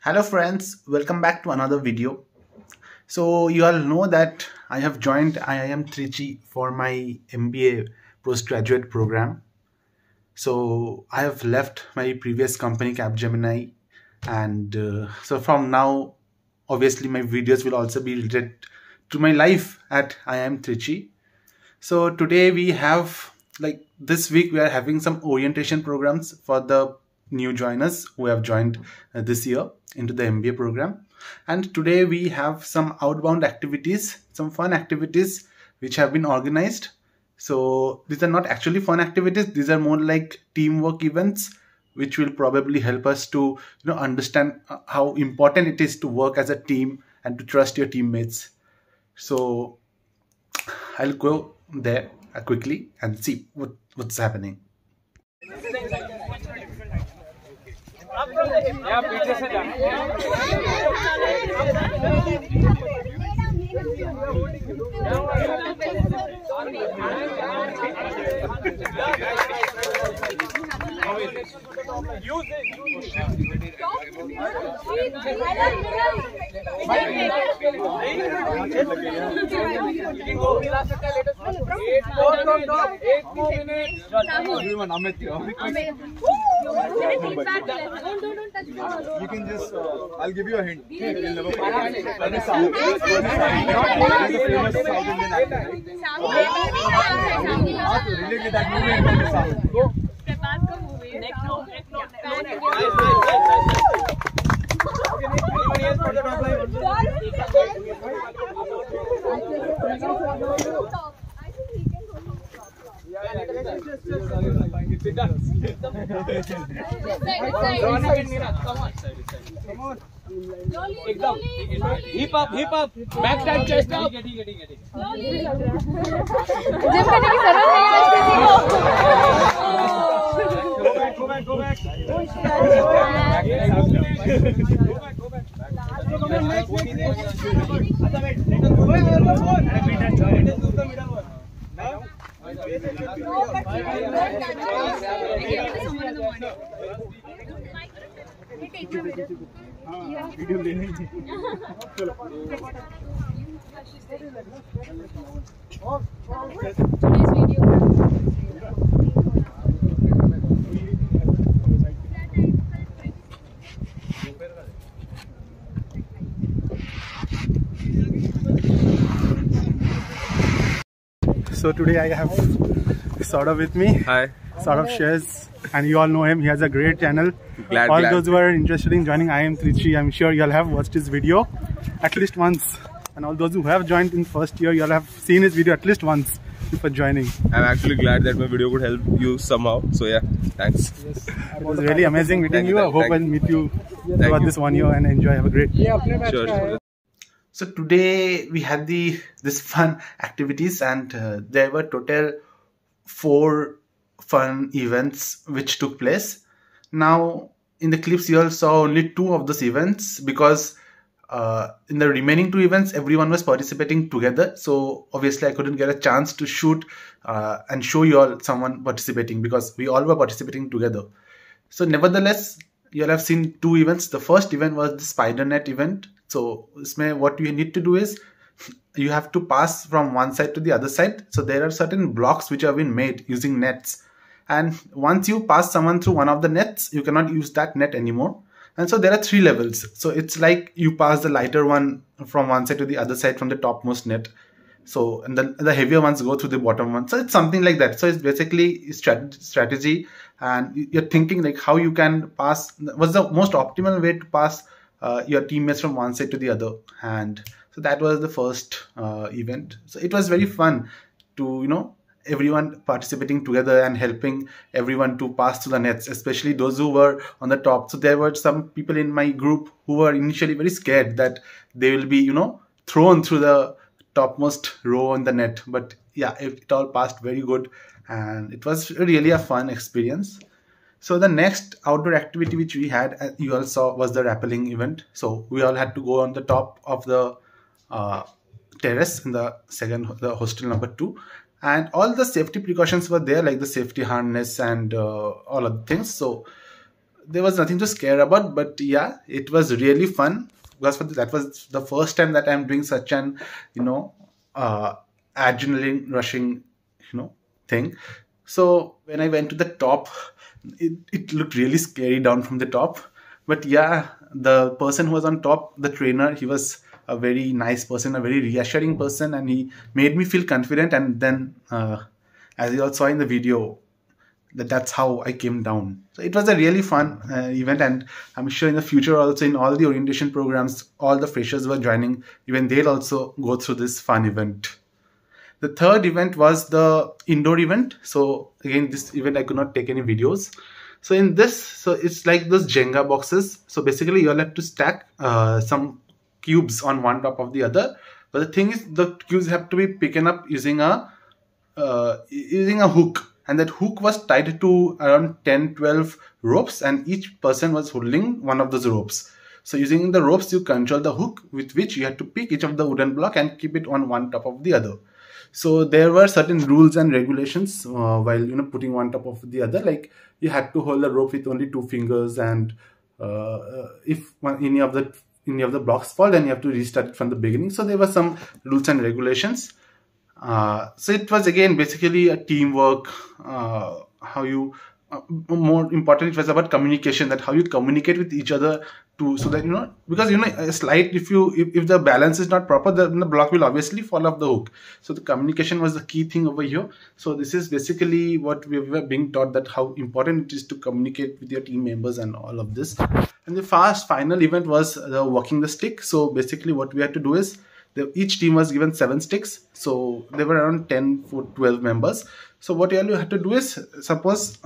Hello friends, welcome back to another video. So you all know that I have joined IIM Trichy for my MBA postgraduate program. So I have left my previous company Capgemini, and so from now obviously my videos will also be related to my life at IIM Trichy. So today we have, like this week, we are having some orientation programs for the new joiners who have joined this year into the MBA program. And today we have some outbound activities, some fun activities which have been organized. So these are not actually fun activities. These are more like teamwork events, which will probably help us to understand how important it is to work as a team and to trust your teammates. So I'll go there quickly and see what's happening. You can just, I'll give you a hint. You'll never forget. Relate with that movie from the South. Anybody else for the top line? Hip up, back side chest up. Go back. So today I have Saurabh with me. Hi. Saurabh shares, and you all know him. He has a great channel. Glad. Those who are interested in joining IIM Trichy, I'm sure you all have watched his video at least once. And all those who have joined in first year, you all have seen his video at least once before joining. I'm actually glad that my video could help you somehow. So yeah, thanks. Yes. It was really amazing meeting you. I hope I'll meet you throughout this 1 year and enjoy. Have a great day. Sure. So today we had this fun activities, and there were total 4 fun events which took place. Now in the clips you all saw only 2 of those events, because in the remaining 2 events everyone was participating together. So obviously I couldn't get a chance to shoot and show you all someone participating, because we all were participating together. So nevertheless, you all have seen 2 events. The first event was the spider net event. So what you need to do is you have to pass from one side to the other side. So there are certain blocks which have been made using nets, and once you pass someone through one of the nets, you cannot use that net anymore. And so there are 3 levels. So it's like you pass the lighter one from one side to the other side from the topmost net. So and the heavier ones go through the bottom one. So it's something like that. So it's basically strategy, and you're thinking like how you can pass. What's the most optimal way to pass your teammates from one side to the other. And so that was the first event. So it was very fun to everyone participating together and helping everyone to pass through the nets, especially those who were on the top. So there were some people in my group who were initially very scared that they will be thrown through the topmost row on the net. But yeah, it all passed very good, and it was really a fun experience. So the next outdoor activity which we had, as you all saw, was the rappelling event. So we all had to go on the top of the terrace in the hostel number 2, and all the safety precautions were there, like the safety harness and all of the things. So there was nothing to scare about, but yeah, it was really fun because that was the first time that I'm doing such an, adrenaline rushing, thing. So when I went to the top, it looked really scary down from the top. But yeah, the person who was on top, the trainer, he was a very nice person, a very reassuring person, and he made me feel confident. And then, as you all saw in the video, that's how I came down. So it was a really fun event, and I'm sure in the future also in all the orientation programs, all the freshers who are joining, even they'll also go through this fun event. The third event was the indoor event. So again, this event I could not take any videos. So in this, so it's like those Jenga boxes. So basically you all have to stack some cubes on one top of the other. But the thing is, the cubes have to be picked up using a hook. And that hook was tied to around 10-12 ropes, and each person was holding one of those ropes. So using the ropes, you control the hook with which you had to pick each of the wooden block and keep it on one top of the other. So there were certain rules and regulations while putting one top of the other. Like you had to hold the rope with only 2 fingers, and if any of the blocks fall, then you have to restart it from the beginning. So there were some rules and regulations. So it was again basically a teamwork. More important, it was about communication, that how you communicate with each other so that because a slide, if the balance is not proper, then the block will obviously fall off the hook. So the communication was the key thing over here. So this is basically what we were being taught, that how important it is to communicate with your team members and all of this. And the final event was the walking the stick. So basically what we had to do is, each team was given 7 sticks. So there were around 10 for 12 members. So what you had to do is, suppose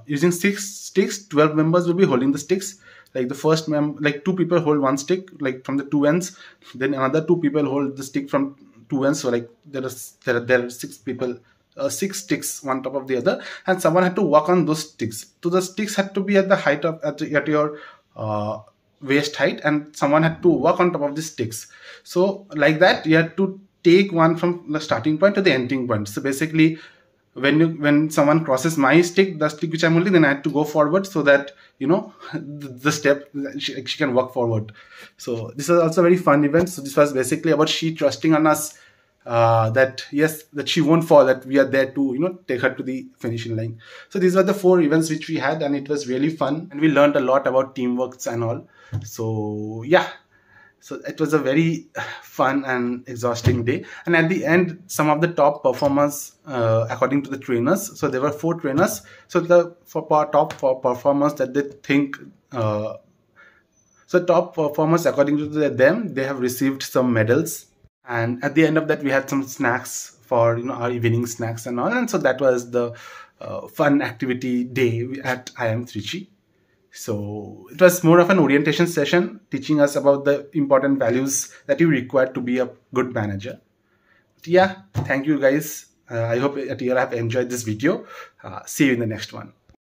using 6 sticks, 12 members will be holding the sticks. Like the first like 2 people hold 1 stick, like from the 2 ends. Then another 2 people hold the stick from 2 ends. So like there are 6 people, 6 sticks one top of the other, and someone had to walk on those sticks. So the sticks had to be at the height of at your waist height, and someone had to walk on top of the sticks. So like that, you had to take one from the starting point to the ending point. So basically, when someone crosses my stick, the stick which I'm holding, then I had to go forward so that the step she can walk forward. So this was also a very fun event. So this was basically about she trusting on us, that yes, that she won't fall, that we are there to take her to the finishing line. So these were the 4 events which we had, and it was really fun, and we learned a lot about teamworks and all. So yeah, so it was a very fun and exhausting day. And at the end, some of the top performers, according to the trainers, so there were 4 trainers. So the top performers that they think, so top performers, according to them, they have received some medals. And at the end of that, we had some snacks for our evening snacks and all. And so that was the fun activity day at IIM Trichy. So it was more of an orientation session, teaching us about the important values that you require to be a good manager. But yeah, thank you guys. I hope that you all have enjoyed this video. See you in the next one.